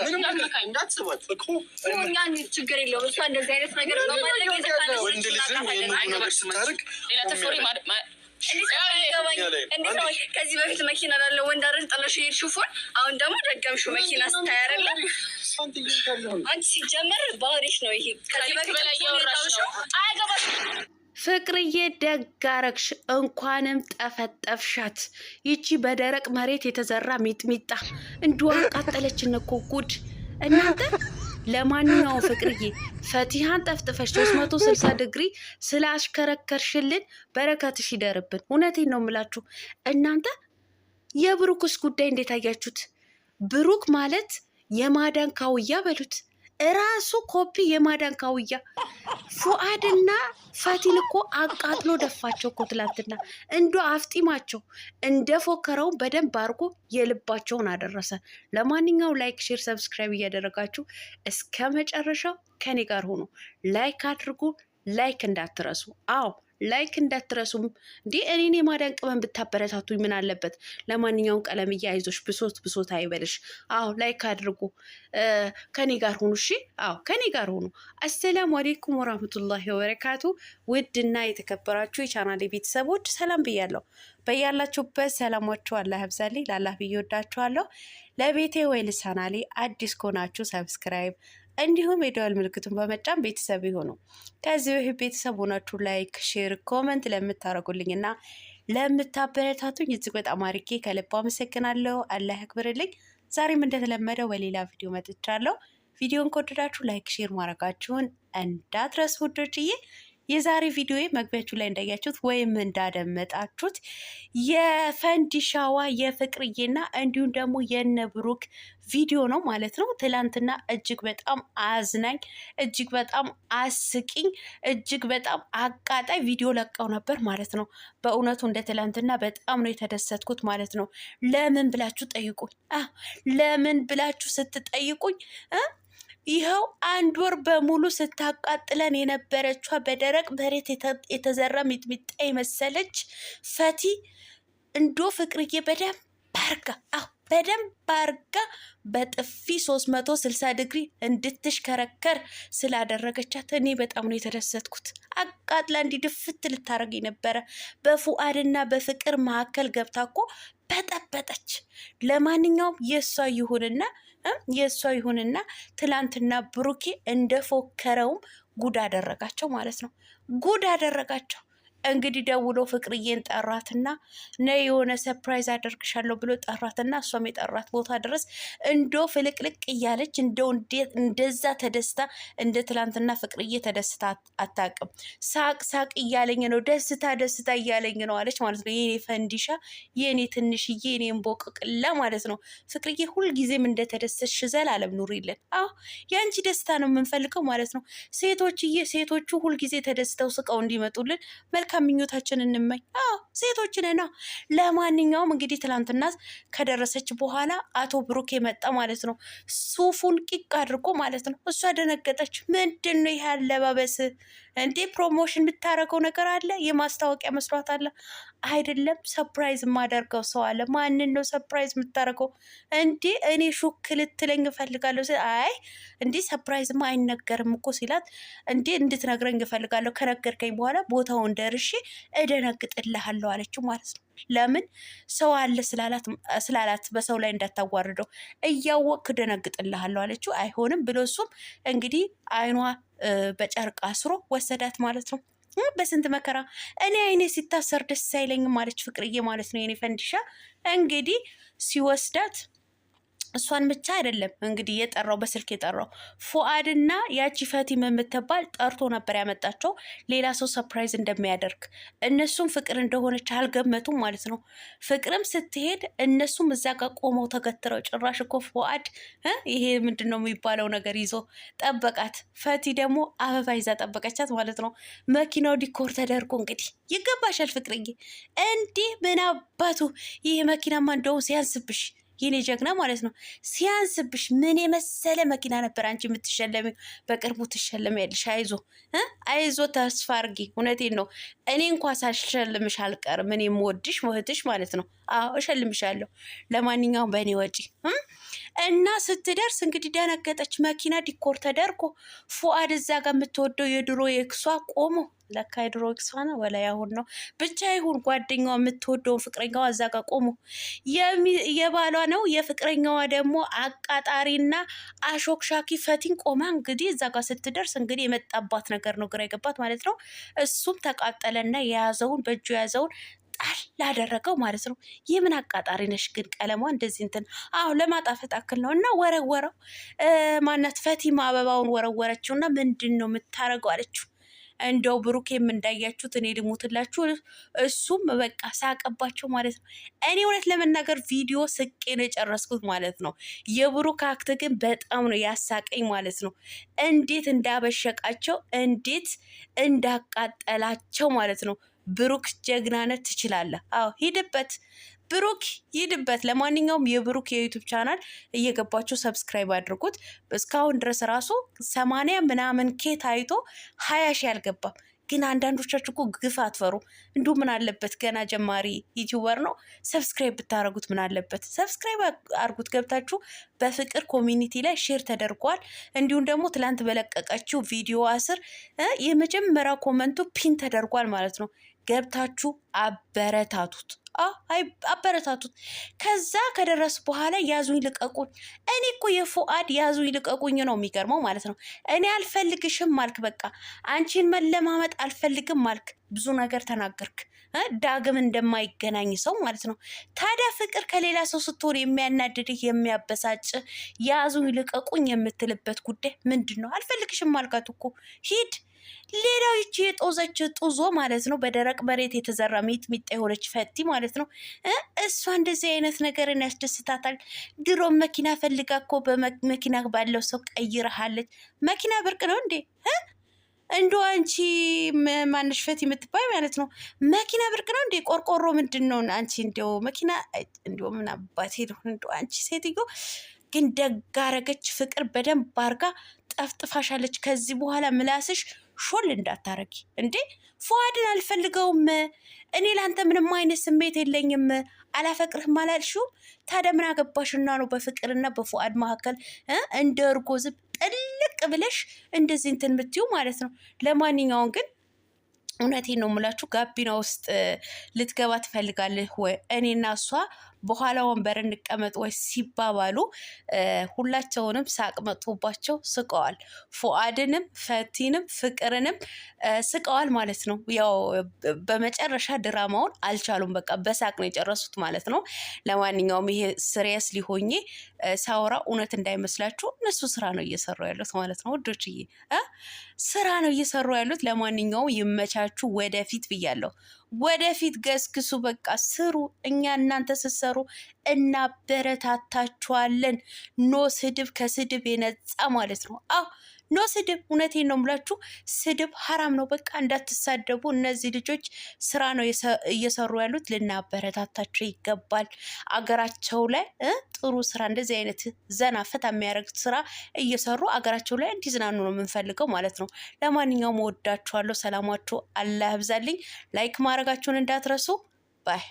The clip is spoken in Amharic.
ምንም እንዳትስባት እኮ ያን ችግር የለውም። እሷ እንደዚህ አይነት ነገር ነው ማለት ነው። ወንድ ልጅም ይሄን ነገር ስታርቅ ሌላ ተፎሪ ከዚህ በፊት መኪና ላለው ወንድ አይደል ጥለሽ የሄድሽው ፎን፣ አሁን ደግሞ ደገምሽው መኪና ስታይ አይደለ? አንቺ ሲጀመር ባህሪሽ ነው ይሄ። ከዚህ በፊት አያገባሽ። ፍቅርዬ ደግ አረግሽ፣ እንኳንም ጠፈጠፍሻት። ይቺ በደረቅ መሬት የተዘራ ሚጥሚጣ እንዲሁ አቃጠለችን እኮ ጉድ እናንተ። ለማንኛውም ፍቅርዬ ፈቲሃን ጠፍጥፈሽ 360 ዲግሪ ስላሽከረከርሽልን በረከትሽ ይደርብን። እውነቴን ነው የምላችሁ እናንተ። የብሩክስ ጉዳይ እንዴት አያችሁት? ብሩክ ማለት የማዳን ካውያ በሉት፣ እራሱ ኮፒ የማዳን ካውያ። ፉአድና ፈቲን እኮ አቃጥሎ ደፋቸው እኮ ትላንትና። እንዶ አፍጢማቸው እንደፎከረውን በደንብ አድርጎ የልባቸውን አደረሰ። ለማንኛውም ላይክ፣ ሼር፣ ሰብስክራይብ እያደረጋችሁ እስከ መጨረሻው ከኔ ጋር ሆኖ ላይክ አድርጉ። ላይክ እንዳትረሱ። አዎ ላይክ እንዳትረሱም። እንዴ እኔን የማዳን ቅመም ብታበረታቱኝ ምን አለበት? ለማንኛውም ቀለም እያይዞሽ ብሶት አይበልሽ። አዎ ላይክ አድርጉ፣ ከኔ ጋር ሁኑ። እሺ አዎ ከኔ ጋር ሁኑ። አሰላሙ አሌይኩም ወራህመቱላሂ ወበረካቱ። ውድና የተከበራችሁ የቻናሌ ቤተሰቦች ሰላም ብያለሁ። በያላችሁበት ሰላማችሁ አላህ ያብዛልኝ። ላላህ ብዬ ወዳችኋለሁ። ለቤቴ ወይ ለቻናሌ አዲስ ከሆናችሁ ሰብስክራይብ እንዲሁም የደወል ምልክቱን በመጫን ቤተሰብ ይሁኑ። ከዚህ በፊት ቤተሰብ ሆናችሁ ላይክ፣ ሼር፣ ኮመንት ለምታደርጉልኝና ለምታበረታቱኝ እጅግ በጣም አድርጌ ከልብ አመሰግናለሁ። አላህ ያክብርልኝ። ዛሬም እንደተለመደው በሌላ ቪዲዮ መጥቻለሁ። ቪዲዮን ከወደዳችሁ ላይክ፣ ሼር ማድረጋችሁን እንዳትረሱ ውዶችዬ። የዛሬ ቪዲዮ መግቢያችሁ ላይ እንዳያችሁት ወይም እንዳደመጣችሁት የፈንዲሻዋ የፍቅርዬና እንዲሁም ደግሞ የነብሩክ ቪዲዮ ነው ማለት ነው። ትላንትና እጅግ በጣም አዝናኝ፣ እጅግ በጣም አስቂኝ፣ እጅግ በጣም አቃጣይ ቪዲዮ ለቀው ነበር ማለት ነው። በእውነቱ እንደ ትላንትና በጣም ነው የተደሰትኩት ማለት ነው። ለምን ብላችሁ ጠይቁኝ። ለምን ብላችሁ ስትጠይቁኝ ይኸው 1 ወር በሙሉ ስታቃጥለን የነበረችዋ በደረቅ መሬት የተዘራ ሚጥሚጣ የመሰለች ፈቲ እንዶ ፍቅርዬ በደንብ አርጋ በጥፊ 360 ዲግሪ እንድትሽከረከር ስላደረገቻት እኔ በጣም ነው የተደሰትኩት። አቃጥላ እንዲድፍት ልታረግ ነበረ። በፉአድና በፍቅር መካከል ገብታ እኮ በጠበጠች። ለማንኛውም የእሷ ይሁንና ትላንትና ብሩኬ እንደፎከረውም ጉድ አደረጋቸው ማለት ነው። ጉድ አደረጋቸው። እንግዲህ ደውሎ ፍቅርዬን ጠራትና ነይ የሆነ ሰርፕራይዝ አደርግሻለሁ ብሎ ጠራትና እሷም የጠራት ቦታ ድረስ እንዶ ፍልቅልቅ እያለች እንደዛ ተደስታ እንደ ትላንትና ፍቅርዬ ተደስታ አታውቅም። ሳቅ እያለኝ ነው፣ ደስታ እያለኝ ነው አለች ማለት ነው። የኔ ፈንዲሻ፣ የኔ ትንሽዬ፣ የኔ እንቦቅቅላ ማለት ነው። ፍቅርዬ ሁልጊዜም እንደተደሰትሽ ዘላለም ኑሪልን። የአንቺ ደስታ ነው የምንፈልገው ማለት ነው። ሴቶቹ ሁልጊዜ ተደስተው ስቀው እንዲመጡልን መልካም ምኞታችን እንመኝ። ሴቶችን ነው። ለማንኛውም እንግዲህ ትላንትና ከደረሰች በኋላ አቶ ብሩክ የመጣ ማለት ነው። ሱፉን ቂቅ አድርጎ ማለት ነው። እሷ ደነገጠች። ምንድን ነው ይህ አለባበስ እንዴ? ፕሮሞሽን የምታደርገው ነገር አለ? የማስታወቂያ መስሏት አለ አይደለም። ሰርፕራይዝ የማደርገው ሰው አለ። ማንን ነው ሰርፕራይዝ የምታደርገው እንዴ? እኔ ሹክ ልትለኝ እፈልጋለሁ። አይ እንዴ ሰርፕራይዝማ አይነገርም እኮ ሲላት፣ እንዴ እንድትነግረኝ እፈልጋለሁ። ከነገርከኝ በኋላ ቦታውን ደርሼ እደነግጥልሃለሁ አለችው ማለት ነው። ለምን ሰው አለ ስላላት በሰው ላይ እንዳታዋርደው እያወቅክ እደነግጥልሃለሁ አለችው። አይሆንም ብሎ እሱም እንግዲህ አይኗ በጨርቅ አስሮ ወሰዳት ማለት ነው። በስንት መከራ እኔ አይኔ ሲታሰር ደስ አይለኝም ማለች ፍቅርዬ ማለት ነው። የኔ ፈንዲሻ እንግዲህ ሲወስዳት እሷን ብቻ አይደለም እንግዲህ የጠራው፣ በስልክ የጠራው ፉአድና ያቺ ፈቲም የምትባል ጠርቶ ነበር ያመጣቸው። ሌላ ሰው ሰርፕራይዝ እንደሚያደርግ እነሱም ፍቅር እንደሆነች አልገመቱም ማለት ነው። ፍቅርም ስትሄድ እነሱም እዛ ጋር ቆመው ተገትረው፣ ጭራሽ እኮ ፉአድ ይሄ ምንድን ነው የሚባለው ነገር ይዞ ጠበቃት። ፈቲ ደግሞ አበባ ይዛ ጠበቀቻት ማለት ነው። መኪናው ዲኮር ተደርጎ እንግዲህ ይገባሻል ፍቅርዬ። እንዲህ ምን አባቱ ይሄ መኪናማ እንደውም ሲያንስብሽ የኔ ጀግና ማለት ነው። ሲያንስብሽ ምን የመሰለ መኪና ነበር አንቺ የምትሸለሚው። በቅርቡ ትሸለሚያለሽ። አይዞ ተስፋ አድርጊ። እውነቴን ነው። እኔ እንኳን ሳልሸልምሽ አልቀርም። እኔ የምወድሽ እህትሽ ማለት ነው። እሸልምሻለሁ። ለማንኛውም በእኔ ወጪ እና ስትደርስ እንግዲህ ደነገጠች። መኪና ዲኮር ተደርጎ ፉአድ እዛ ጋር የምትወደው የድሮ ኤክሷ ቆሞ ለካ የድሮ ኤክሷ ነው ወላ ያሁን ነው ብቻ ይሁን ጓደኛዋ የምትወደውን ፍቅረኛዋ እዛ ጋር ቆሞ የባሏ ነው የፍቅረኛዋ ደግሞ አቃጣሪና አሾክሻኪ ፈቲን ቆማ እንግዲህ እዛ ጋር ስትደርስ እንግዲህ የመጣባት ነገር ነው ግራ የገባት ማለት ነው። እሱም ተቃጠለና የያዘውን በእጁ የያዘውን ጣል ላደረገው ማለት ነው። የምን አቃጣሪ ነሽ ግን ቀለሟ እንደዚህ እንትን ለማጣፈጥ አክል ነው። እና ወረወረው ማናት ፈቲማ አበባውን ወረወረችው እና ምንድን ነው የምታረገው አለችው። እንደው ብሩኬም እንዳያችሁት እኔ ልሙትላችሁ እሱም በቃ ሳቀባቸው ማለት ነው። እኔ እውነት ለመናገር ቪዲዮ ስቄ ነው የጨረስኩት ማለት ነው። የብሩክ አክት ግን በጣም ነው ያሳቀኝ ማለት ነው። እንዴት እንዳበሸቃቸው እንዴት እንዳቃጠላቸው ማለት ነው። ብሩክ ጀግናነት ትችላለህ። ሂድበት ብሩክ ሂድበት። ለማንኛውም የብሩክ የዩቱብ ቻናል እየገባችሁ ሰብስክራይብ አድርጉት። እስካሁን ድረስ ራሱ 80 ምናምን ኬት አይቶ 20 ሺህ አልገባም። ግን አንዳንዶቻችሁ እኮ ግፍ አትፈሩ። እንዲሁ ምን አለበት ገና ጀማሪ ዩቲዩበር ነው፣ ሰብስክራይብ ብታደርጉት ምን አለበት? ሰብስክራይብ አድርጉት ገብታችሁ። በፍቅር ኮሚኒቲ ላይ ሼር ተደርጓል። እንዲሁም ደግሞ ትላንት በለቀቀችው ቪዲዮ ስር የመጀመሪያ ኮመንቱ ፒን ተደርጓል ማለት ነው። ገብታችሁ አበረታቱት። አበረታቱት። ከዛ ከደረስ በኋላ ያዙኝ ልቀቁኝ። እኔ እኮ የፉአድ ያዙኝ ልቀቁኝ ነው የሚገርመው ማለት ነው። እኔ አልፈልግሽም አልክ፣ በቃ አንቺን መለማመጥ አልፈልግም አልክ። ብዙ ነገር ተናገርክ፣ ዳግም እንደማይገናኝ ሰው ማለት ነው። ታዲያ ፍቅር ከሌላ ሰው ስትሆን የሚያናድድህ የሚያበሳጭ ያዙኝ ልቀቁኝ የምትልበት ጉዳይ ምንድን ነው? አልፈልግሽም አልካት እኮ ሂድ። ሌላው ይቺ የጦዘች ጡዞ ማለት ነው። በደረቅ መሬት የተዘራ ሚጥሚጣ የሆነች ፈቲ ማለት ነው። እሷ እንደዚህ አይነት ነገርን ያስደስታታል። ድሮም መኪና ፈልጋ እኮ በመኪና ባለው ሰው ቀይረሃለች። መኪና ብርቅ ነው እንዴ? እንዶ አንቺ ማንሽ ፈቲ የምትባይ ማለት ነው። መኪና ብርቅ ነው እንዴ? ቆርቆሮ ምንድን ነው አንቺ? እንዲያው መኪና እንዲያው ምን አባት ሄደው እንዶ አንቺ ሴትዮ ግን ደግ አረገች። ፍቅር በደንብ አርጋ ጠፍጥፋሻለች። ከዚህ በኋላ ምላስሽ ሾል እንዳታረጊ እንዴ። ፉአድን አልፈልገውም እኔ ለአንተ ምንም አይነት ስሜት የለኝም አላፈቅርህም አላልሽውም? ታዲያ ምን አገባሽና ነው በፍቅርና በፉአድ መካከል እንደ እርጎ ዝብ ጥልቅ ብለሽ እንደዚህ እንትን የምትይው ማለት ነው። ለማንኛውም ግን እውነቴን ነው የምላችሁ፣ ጋቢና ውስጥ ልትገባ ትፈልጋለህ ወይ? እኔና እሷ በኋላ ወንበር እንቀመጥ ወይ ሲባባሉ ሁላቸውንም ሳቅ መጥቶባቸው ስቀዋል። ፉአድንም ፈቲንም ፍቅርንም ስቀዋል ማለት ነው። ያው በመጨረሻ ድራማውን አልቻሉም። በቃ በሳቅ ነው የጨረሱት ማለት ነው። ለማንኛውም ይሄ ስሪየስ ሊሆኜ ሳውራ እውነት እንዳይመስላችሁ እነሱ ስራ ነው እየሰሩ ያሉት ማለት ነው ውዶችዬ፣ ስራ ነው እየሰሩ ያሉት። ለማንኛውም ይመቻችሁ። ወደፊት ብያለሁ፣ ወደፊት ገስግሱ። በቃ ስሩ። እኛ እናንተ ስትሰሩ እናበረታታችኋለን። ኖ ስድብ፣ ከስድብ የነጻ ማለት ነው። ኖ ስድብ። እውነቴን ነው የምላችሁ፣ ስድብ ሀራም ነው። በቃ እንዳትሳደቡ። እነዚህ ልጆች ስራ ነው እየሰሩ ያሉት፣ ልናበረታታቸው ይገባል። አገራቸው ላይ ጥሩ ስራ፣ እንደዚህ አይነት ዘና ፈታ የሚያደርግ ስራ እየሰሩ አገራቸው ላይ እንዲዝናኑ ነው የምንፈልገው ማለት ነው። ለማንኛውም ወዳችኋለሁ። ሰላማችሁ አላህ ያብዛልኝ። ላይክ ማድረጋችሁን እንዳትረሱ። ባይ